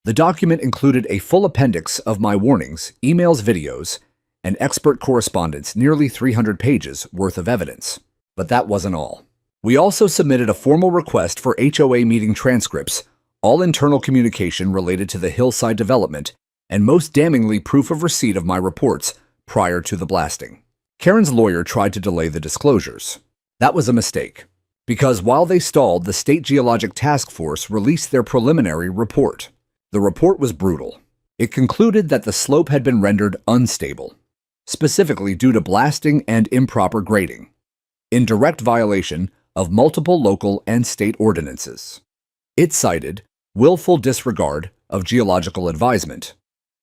The document included a full appendix of my warnings, emails, videos, and expert correspondence, nearly 300 pages worth of evidence. But that wasn't all. We also submitted a formal request for HOA meeting transcripts, all internal communication related to the hillside development, and most damningly proof of receipt of my reports prior to the blasting. Karen's lawyer tried to delay the disclosures. That was a mistake, because while they stalled, the State Geologic Task Force released their preliminary report. The report was brutal. It concluded that the slope had been rendered unstable, specifically due to blasting and improper grading, in direct violation of multiple local and state ordinances. It cited willful disregard of geological advisement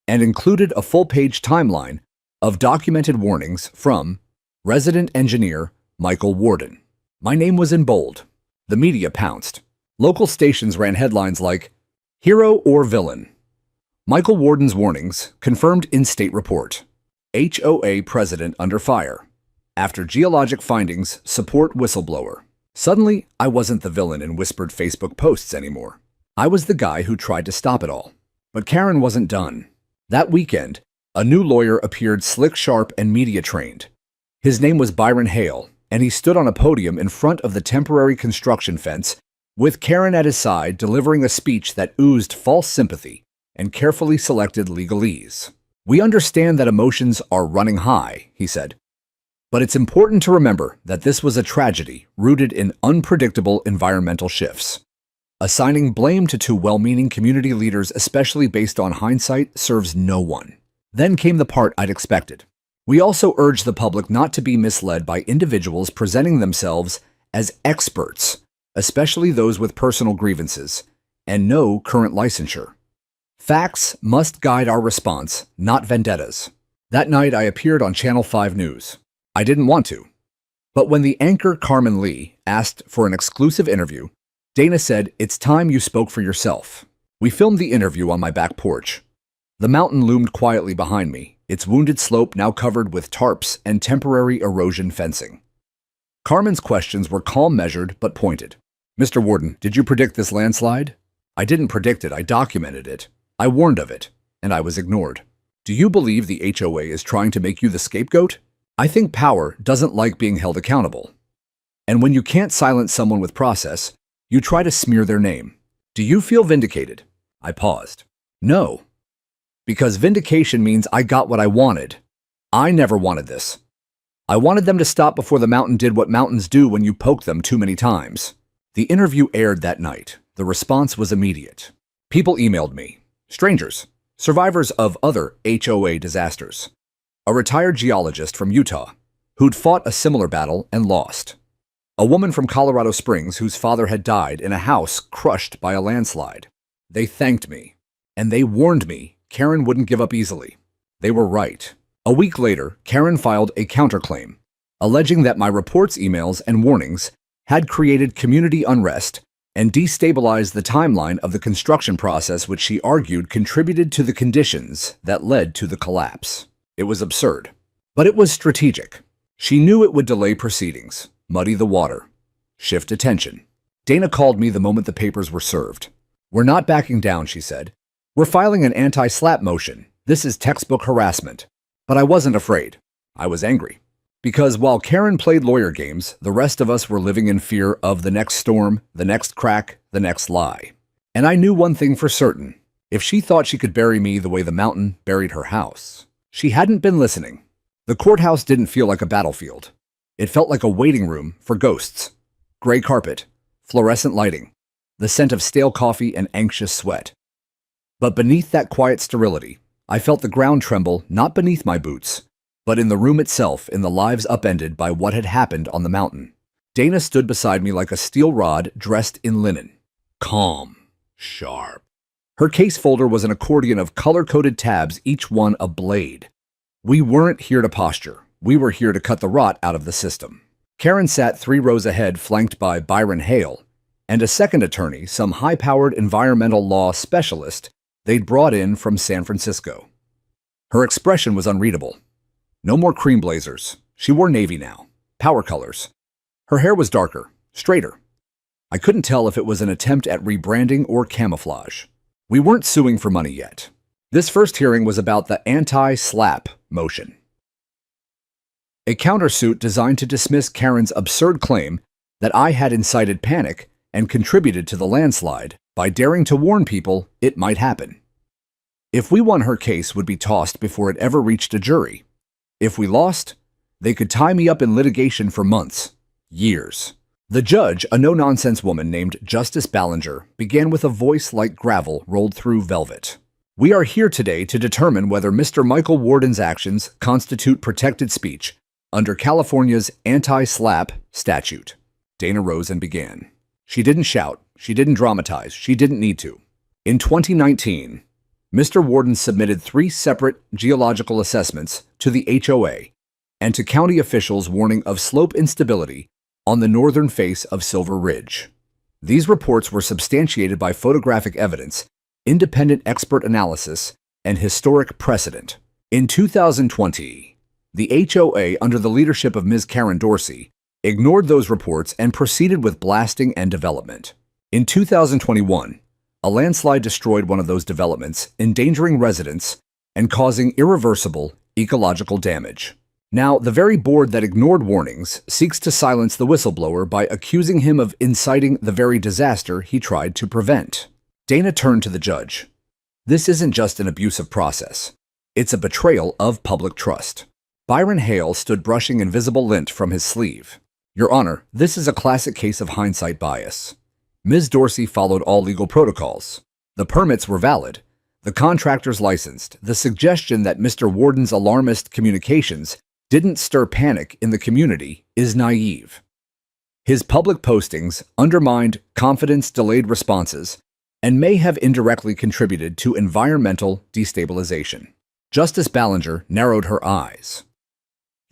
and included a full-page timeline of documented warnings from resident engineer Michael Warden. My name was in bold. The media pounced. Local stations ran headlines like, "Hero or Villain. Michael Warden's warnings confirmed in state report. HOA president under fire. After geologic findings, support whistleblower." Suddenly, I wasn't the villain in whispered Facebook posts anymore. I was the guy who tried to stop it all. But Karen wasn't done. That weekend, a new lawyer appeared, slick, sharp, and media-trained. His name was Byron Hale, and he stood on a podium in front of the temporary construction fence, with Karen at his side, delivering a speech that oozed false sympathy and carefully selected legalese. "We understand that emotions are running high," he said. "But it's important to remember that this was a tragedy rooted in unpredictable environmental shifts. Assigning blame to two well-meaning community leaders, especially based on hindsight, serves no one." Then came the part I'd expected. "We also urge the public not to be misled by individuals presenting themselves as experts, especially those with personal grievances and no current licensure. Facts must guide our response, not vendettas." That night, I appeared on Channel 5 News. I didn't want to. But when the anchor Carmen Lee asked for an exclusive interview, Dana said, "It's time you spoke for yourself." We filmed the interview on my back porch. The mountain loomed quietly behind me, its wounded slope now covered with tarps and temporary erosion fencing. Carmen's questions were calm, measured, but pointed. "Mr. Warden, did you predict this landslide?" "I didn't predict it, I documented it. I warned of it, and I was ignored." "Do you believe the HOA is trying to make you the scapegoat?" I think power doesn't like being held accountable. And when you can't silence someone with process, you try to smear their name. Do you feel vindicated? I paused. No. Because vindication means I got what I wanted. I never wanted this. I wanted them to stop before the mountain did what mountains do when you poke them too many times. The interview aired that night. The response was immediate. People emailed me. Strangers. Survivors of other HOA disasters. A retired geologist from Utah who'd fought a similar battle and lost. A woman from Colorado Springs whose father had died in a house crushed by a landslide. They thanked me, and they warned me Karen wouldn't give up easily. They were right. A week later, Karen filed a counterclaim, alleging that my reports, emails, and warnings had created community unrest and destabilized the timeline of the construction process, which she argued contributed to the conditions that led to the collapse. It was absurd, but it was strategic. She knew it would delay proceedings, muddy the water, shift attention. Dana called me the moment the papers were served. "We're not backing down," she said. "We're filing an anti-SLAPP motion. This is textbook harassment." But I wasn't afraid. I was angry. Because while Karen played lawyer games, the rest of us were living in fear of the next storm, the next crack, the next lie. And I knew one thing for certain. If she thought she could bury me the way the mountain buried her house, she hadn't been listening. The courthouse didn't feel like a battlefield. It felt like a waiting room for ghosts. Gray carpet, fluorescent lighting, the scent of stale coffee and anxious sweat. But beneath that quiet sterility, I felt the ground tremble not beneath my boots, but in the room itself, in the lives upended by what had happened on the mountain. Dana stood beside me like a steel rod dressed in linen. Calm, sharp. Her case folder was an accordion of color-coded tabs, each one a blade. We weren't here to posture. We were here to cut the rot out of the system. Karen sat 3 rows ahead, flanked by Byron Hale, and a second attorney, some high-powered environmental law specialist they'd brought in from San Francisco. Her expression was unreadable. No more cream blazers. She wore navy now. Power colors. Her hair was darker, straighter. I couldn't tell if it was an attempt at rebranding or camouflage. We weren't suing for money yet. This first hearing was about the anti-SLAPP motion. A countersuit designed to dismiss Karen's absurd claim that I had incited panic and contributed to the landslide by daring to warn people it might happen. If we won, her case would be tossed before it ever reached a jury. If we lost, they could tie me up in litigation for months, years. The judge, a no-nonsense woman named Justice Ballinger, began with a voice like gravel rolled through velvet. "We are here today to determine whether Mr. Michael Worden's actions constitute protected speech under California's anti-SLAPP statute." Dana rose and began. She didn't shout. She didn't dramatize. She didn't need to. In 2019, Mr. Worden submitted 3 separate geological assessments to the HOA and to county officials warning of slope instability on the northern face of Silver Ridge. These reports were substantiated by photographic evidence, independent expert analysis, and historic precedent. In 2020, the HOA, under the leadership of Ms. Karen Dorsey, ignored those reports and proceeded with blasting and development. In 2021, a landslide destroyed one of those developments, endangering residents and causing irreversible ecological damage. Now, the very board that ignored warnings seeks to silence the whistleblower by accusing him of inciting the very disaster he tried to prevent. Dana turned to the judge. "This isn't just an abusive process. It's a betrayal of public trust." Byron Hale stood brushing invisible lint from his sleeve. "Your Honor, this is a classic case of hindsight bias. Ms. Dorsey followed all legal protocols. The permits were valid. The contractors licensed. The suggestion that Mr. Worden's alarmist communications didn't stir panic in the community is naive. His public postings undermined confidence, delayed responses, and may have indirectly contributed to environmental destabilization." Justice Ballinger narrowed her eyes.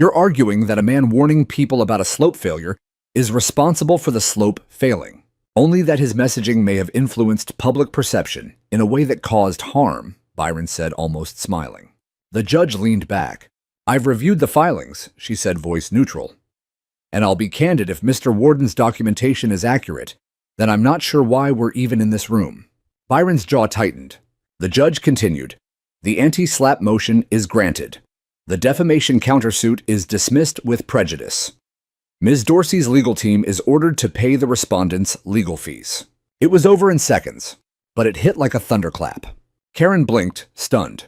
"You're arguing that a man warning people about a slope failure is responsible for the slope failing, only that his messaging may have influenced public perception in a way that caused harm," Byron said, almost smiling. The judge leaned back. "I've reviewed the filings," she said, voice neutral. "And I'll be candid, if Mr. Worden's documentation is accurate, then I'm not sure why we're even in this room." Byron's jaw tightened. The judge continued, "The anti-SLAPP motion is granted. The defamation countersuit is dismissed with prejudice. Ms. Dorsey's legal team is ordered to pay the respondents legal fees. It was over in seconds, but it hit like a thunderclap. Karen blinked, stunned.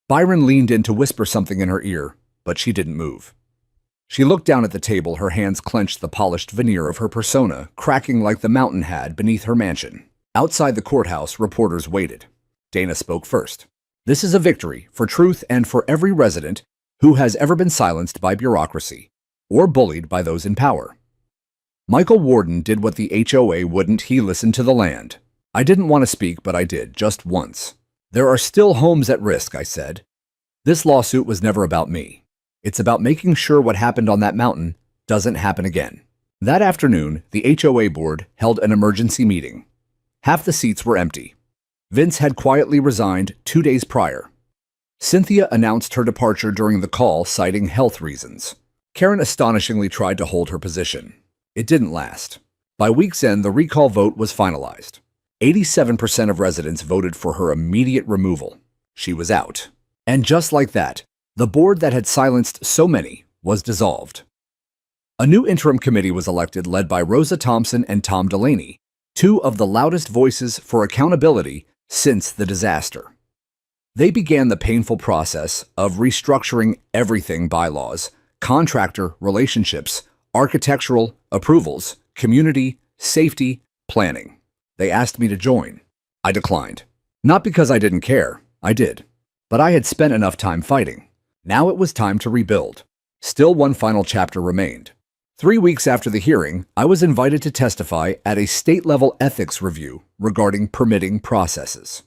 Byron leaned in to whisper something in her ear, but she didn't move. She looked down at the table, her hands clenched, the polished veneer of her persona cracking like the mountain had beneath her mansion. Outside the courthouse, reporters waited. Dana spoke first. This is a victory for truth and for every resident who has ever been silenced by bureaucracy or bullied by those in power. Michael Warden did what the HOA wouldn't. He listened to the land. I didn't want to speak, but I did, just once. There are still homes at risk, I said. This lawsuit was never about me. It's about making sure what happened on that mountain doesn't happen again. That afternoon, the HOA board held an emergency meeting. Half the seats were empty. Vince had quietly resigned 2 days prior. Cynthia announced her departure during the call, citing health reasons. Karen astonishingly tried to hold her position. It didn't last. By week's end, the recall vote was finalized. 87% of residents voted for her immediate removal. She was out. And just like that, the board that had silenced so many was dissolved. A new interim committee was elected, led by Rosa Thompson and Tom Delaney, two of the loudest voices for accountability since the disaster. They began the painful process of restructuring everything: bylaws, contractor relationships, architectural approvals, community, safety, planning. They asked me to join. I declined. Not because I didn't care, I did. But I had spent enough time fighting. Now it was time to rebuild. Still, one final chapter remained. 3 weeks after the hearing, I was invited to testify at a state-level ethics review regarding permitting processes.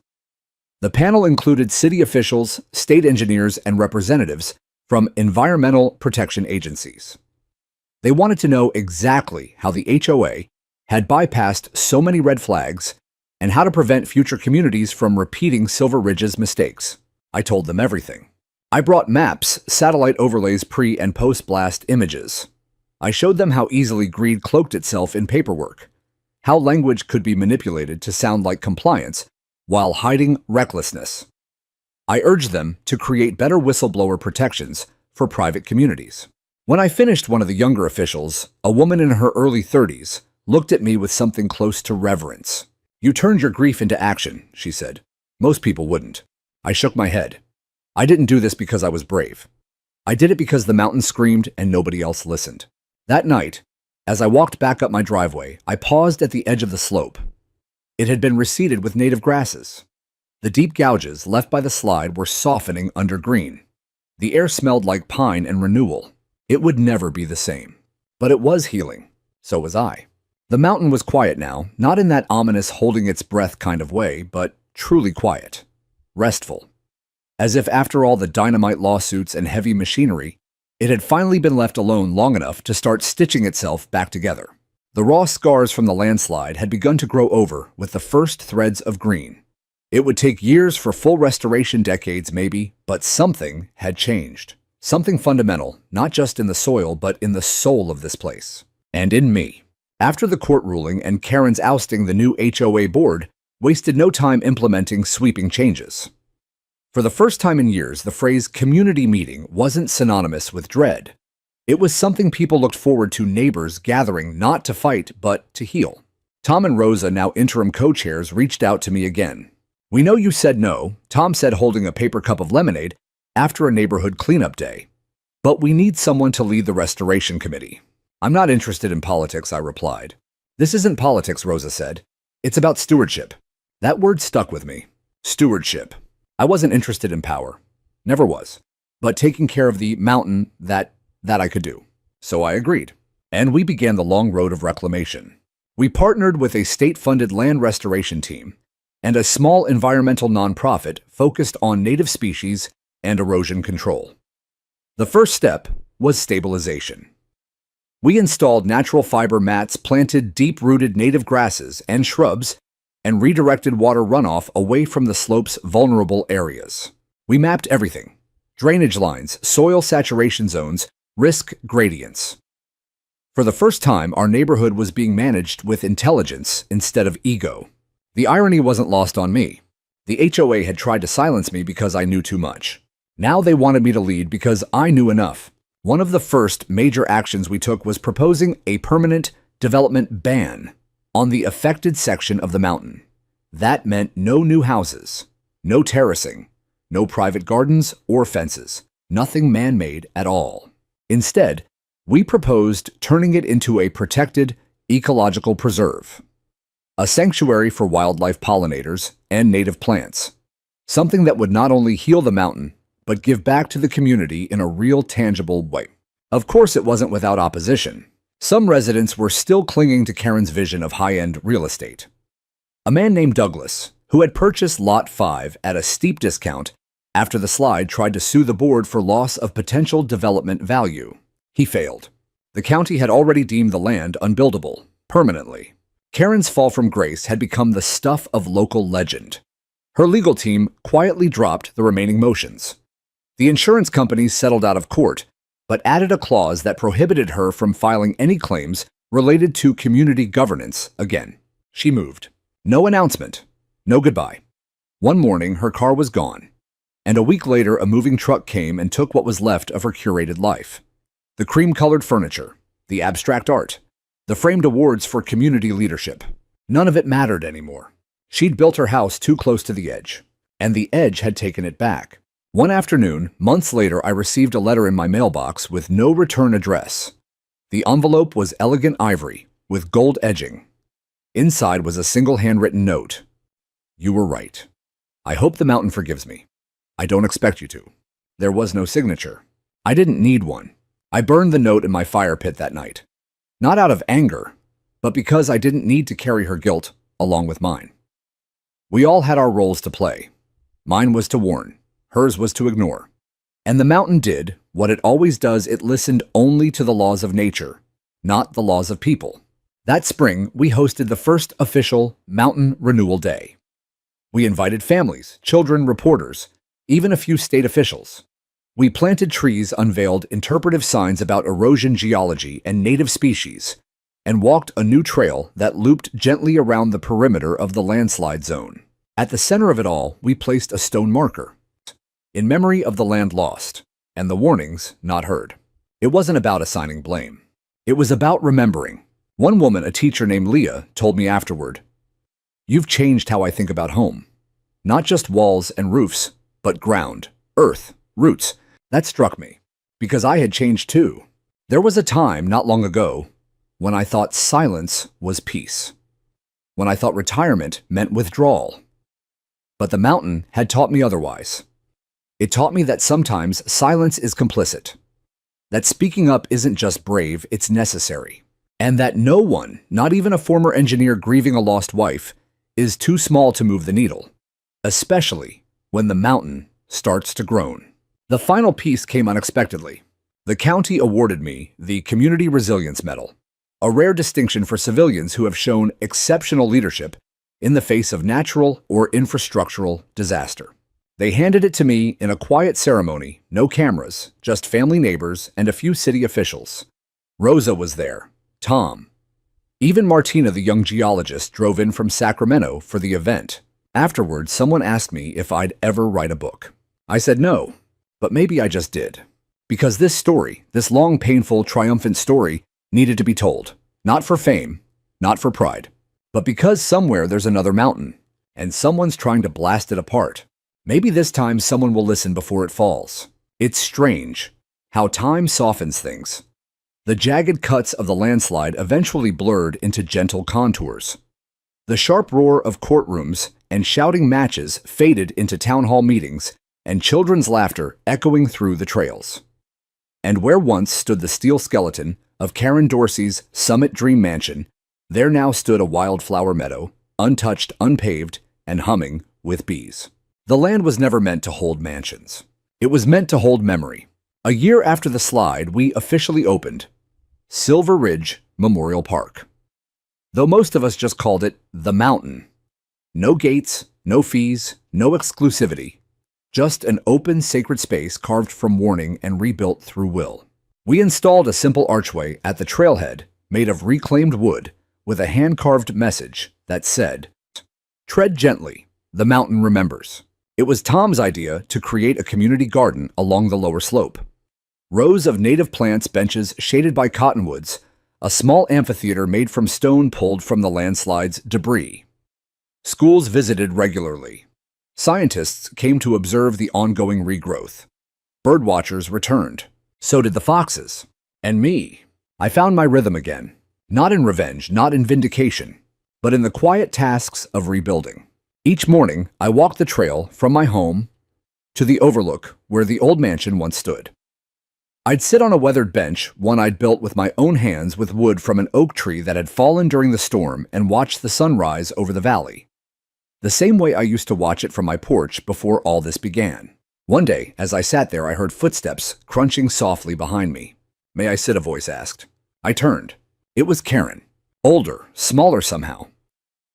The panel included city officials, state engineers, and representatives from environmental protection agencies. They wanted to know exactly how the HOA had bypassed so many red flags and how to prevent future communities from repeating Silver Ridge's mistakes. I told them everything. I brought maps, satellite overlays, pre- and post-blast images. I showed them how easily greed cloaked itself in paperwork, how language could be manipulated to sound like compliance while hiding recklessness. I urged them to create better whistleblower protections for private communities. When I finished, one of the younger officials, a woman in her early 30s, looked at me with something close to reverence. "You turned your grief into action," she said. "Most people wouldn't." I shook my head. I didn't do this because I was brave. I did it because the mountain screamed and nobody else listened. That night, as I walked back up my driveway, I paused at the edge of the slope. It had been reseeded with native grasses. The deep gouges left by the slide were softening under green. The air smelled like pine and renewal. It would never be the same. But it was healing. So was I. The mountain was quiet now, not in that ominous holding its breath kind of way, but truly quiet. Restful. As if after all the dynamite lawsuits and heavy machinery, it had finally been left alone long enough to start stitching itself back together. The raw scars from the landslide had begun to grow over with the first threads of green. It would take years for full restoration, decades maybe, but something had changed. Something fundamental, not just in the soil, but in the soul of this place. And in me. After the court ruling and Karen's ousting, the new HOA board wasted no time implementing sweeping changes. For the first time in years, the phrase community meeting wasn't synonymous with dread. It was something people looked forward to, neighbors gathering not to fight, but to heal. Tom and Rosa, now interim co-chairs, reached out to me again. "We know you said no," Tom said, holding a paper cup of lemonade after a neighborhood cleanup day. "But we need someone to lead the restoration committee." "I'm not interested in politics," I replied. "This isn't politics," Rosa said. "It's about stewardship." That word stuck with me. Stewardship. I wasn't interested in power. Never was. But taking care of the mountain, that I could do. So I agreed. And we began the long road of reclamation. We partnered with a state-funded land restoration team and a small environmental nonprofit focused on native species and erosion control. The first step was stabilization. We installed natural fiber mats, planted deep-rooted native grasses and shrubs, and redirected water runoff away from the slope's vulnerable areas. We mapped everything: drainage lines, soil saturation zones, risk gradients. For the first time, our neighborhood was being managed with intelligence instead of ego. The irony wasn't lost on me. The HOA had tried to silence me because I knew too much. Now they wanted me to lead because I knew enough. One of the first major actions we took was proposing a permanent development ban on the affected section of the mountain. That meant no new houses, no terracing, no private gardens or fences, nothing man-made at all. Instead, we proposed turning it into a protected ecological preserve, a sanctuary for wildlife pollinators and native plants, something that would not only heal the mountain, but give back to the community in a real tangible way. Of course, it wasn't without opposition. Some residents were still clinging to Karen's vision of high-end real estate. A man named Douglas, who had purchased Lot 5 at a steep discount after the slide tried to sue the board for loss of potential development value. He failed. The county had already deemed the land unbuildable, permanently. Karen's fall from grace had become the stuff of local legend. Her legal team quietly dropped the remaining motions. The insurance companies settled out of court, but added a clause that prohibited her from filing any claims related to community governance again. She moved. No announcement. No goodbye. One morning, her car was gone, and a week later, a moving truck came and took what was left of her curated life. The cream-colored furniture, the abstract art, the framed awards for community leadership. None of it mattered anymore. She'd built her house too close to the edge, and the edge had taken it back. One afternoon, months later, I received a letter in my mailbox with no return address. The envelope was elegant ivory with gold edging. Inside was a single handwritten note. You were right. I hope the mountain forgives me. I don't expect you to. There was no signature. I didn't need one. I burned the note in my fire pit that night. Not out of anger, but because I didn't need to carry her guilt along with mine. We all had our roles to play. Mine was to warn. Hers was to ignore. And the mountain did what it always does. It listened only to the laws of nature, not the laws of people. That spring, we hosted the first official Mountain Renewal Day. We invited families, children, reporters, even a few state officials. We planted trees, unveiled interpretive signs about erosion geology and native species, and walked a new trail that looped gently around the perimeter of the landslide zone. At the center of it all, we placed a stone marker, in memory of the land lost, and the warnings not heard. It wasn't about assigning blame. It was about remembering. One woman, a teacher named Leah, told me afterward, "You've changed how I think about home. Not just walls and roofs, but ground, earth, roots." That struck me, because I had changed too. There was a time not long ago when I thought silence was peace, when I thought retirement meant withdrawal. But the mountain had taught me otherwise. It taught me that sometimes silence is complicit, that speaking up isn't just brave, it's necessary, and that no one, not even a former engineer grieving a lost wife, is too small to move the needle, especially when the mountain starts to groan. The final piece came unexpectedly. The county awarded me the Community Resilience Medal, a rare distinction for civilians who have shown exceptional leadership in the face of natural or infrastructural disaster. They handed it to me in a quiet ceremony, no cameras, just family, neighbors, and a few city officials. Rosa was there, Tom. Even Martina, the young geologist, drove in from Sacramento for the event. Afterwards, someone asked me if I'd ever write a book. I said no, but maybe I just did. Because this story, this long, painful, triumphant story, needed to be told. Not for fame, not for pride, but because somewhere there's another mountain, and someone's trying to blast it apart. Maybe this time someone will listen before it falls. It's strange how time softens things. The jagged cuts of the landslide eventually blurred into gentle contours. The sharp roar of courtrooms and shouting matches faded into town hall meetings and children's laughter echoing through the trails. And where once stood the steel skeleton of Karen Dorsey's Summit Dream Mansion, there now stood a wildflower meadow, untouched, unpaved, and humming with bees. The land was never meant to hold mansions. It was meant to hold memory. A year after the slide, we officially opened Silver Ridge Memorial Park. Though most of us just called it the mountain. No gates, no fees, no exclusivity. Just an open, sacred space carved from warning and rebuilt through will. We installed a simple archway at the trailhead made of reclaimed wood with a hand-carved message that said, "Tread gently, the mountain remembers." It was Tom's idea to create a community garden along the lower slope. Rows of native plants, benches shaded by cottonwoods, a small amphitheater made from stone pulled from the landslide's debris. Schools visited regularly. Scientists came to observe the ongoing regrowth. Birdwatchers returned. So did the foxes. And me. I found my rhythm again. Not in revenge, not in vindication, but in the quiet tasks of rebuilding. Each morning, I walked the trail from my home to the overlook where the old mansion once stood. I'd sit on a weathered bench, one I'd built with my own hands with wood from an oak tree that had fallen during the storm, and watch the sun rise over the valley. The same way I used to watch it from my porch before all this began. One day, as I sat there, I heard footsteps crunching softly behind me. "May I sit?" a voice asked. I turned. It was Karen. Older, smaller somehow.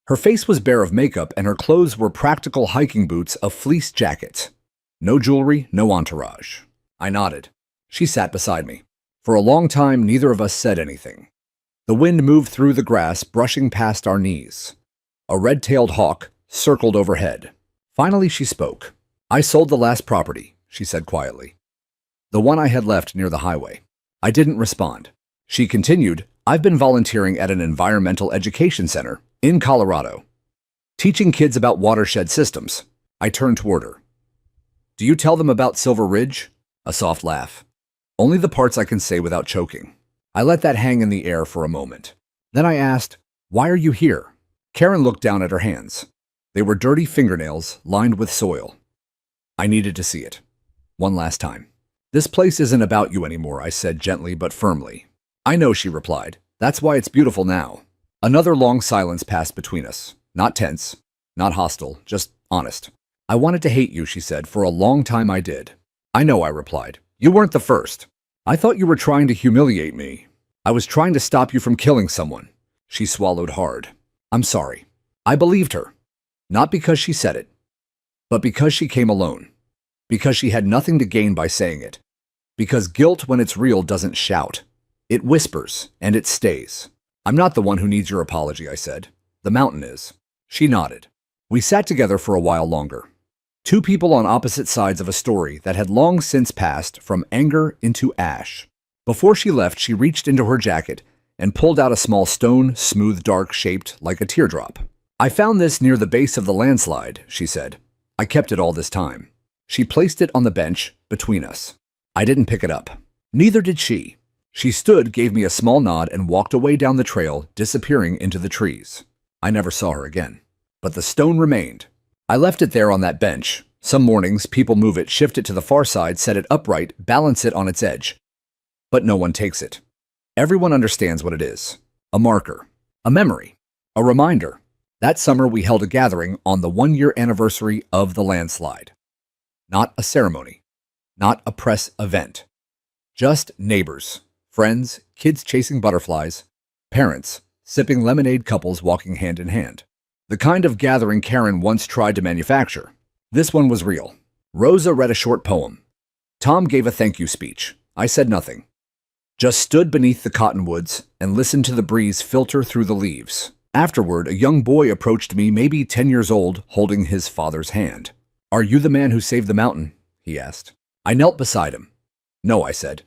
Her face was bare of makeup, and her clothes were practical hiking boots, a fleece jacket. No jewelry, no entourage. I nodded. She sat beside me. For a long time, neither of us said anything. The wind moved through the grass, brushing past our knees. A red-tailed hawk circled overhead. Finally, she spoke. "I sold the last property," she said quietly. "The one I had left near the highway." I didn't respond. She continued, "I've been volunteering at an environmental education center in Colorado, teaching kids about watershed systems." I turned toward her. "Do you tell them about Silver Ridge?" A soft laugh. "Only the parts I can say without choking." I let that hang in the air for a moment. Then I asked, "Why are you here?" Karen looked down at her hands. They were dirty fingernails lined with soil. I needed to see it. One last time. "This place isn't about you anymore," I said gently but firmly. "I know," she replied. "That's why it's beautiful now." Another long silence passed between us. Not tense, not hostile, just honest. "I wanted to hate you," she said. "For a long time I did." "I know," I replied. "You weren't the first. I thought you were trying to humiliate me. I was trying to stop you from killing someone." She swallowed hard. "I'm sorry." I believed her. Not because she said it, but because she came alone. Because she had nothing to gain by saying it. Because guilt, when it's real, doesn't shout. It whispers, and it stays. "I'm not the one who needs your apology," I said. "The mountain is." She nodded. We sat together for a while longer. Two people on opposite sides of a story that had long since passed from anger into ash. Before she left, she reached into her jacket and pulled out a small stone, smooth, dark, shaped like a teardrop. "I found this near the base of the landslide," she said. "I kept it all this time." She placed it on the bench between us. I didn't pick it up. Neither did she. She stood, gave me a small nod, and walked away down the trail, disappearing into the trees. I never saw her again. But the stone remained. I left it there on that bench. Some mornings, people move it, shift it to the far side, set it upright, balance it on its edge. But no one takes it. Everyone understands what it is. A marker. A memory. A reminder. That summer, we held a gathering on the 1-year anniversary of the landslide. Not a ceremony. Not a press event. Just neighbors, friends, kids chasing butterflies, parents, sipping lemonade, couples walking hand in hand. The kind of gathering Karen once tried to manufacture. This one was real. Rosa read a short poem. Tom gave a thank you speech. I said nothing. Just stood beneath the cottonwoods and listened to the breeze filter through the leaves. Afterward, a young boy approached me, maybe 10 years old, holding his father's hand. "Are you the man who saved the mountain?" he asked. I knelt beside him. "No," I said.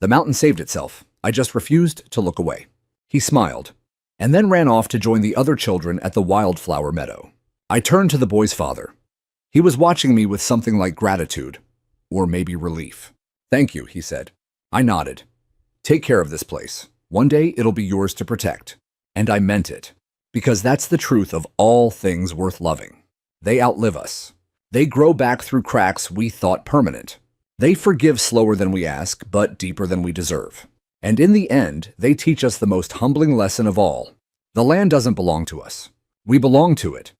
"The mountain saved itself. I just refused to look away." He smiled, and then ran off to join the other children at the wildflower meadow. I turned to the boy's father. He was watching me with something like gratitude, or maybe relief. "Thank you," he said. I nodded. "Take care of this place. One day it'll be yours to protect." And I meant it, because that's the truth of all things worth loving. They outlive us. They grow back through cracks we thought permanent. They forgive slower than we ask, but deeper than we deserve. And in the end, they teach us the most humbling lesson of all. The land doesn't belong to us. We belong to it.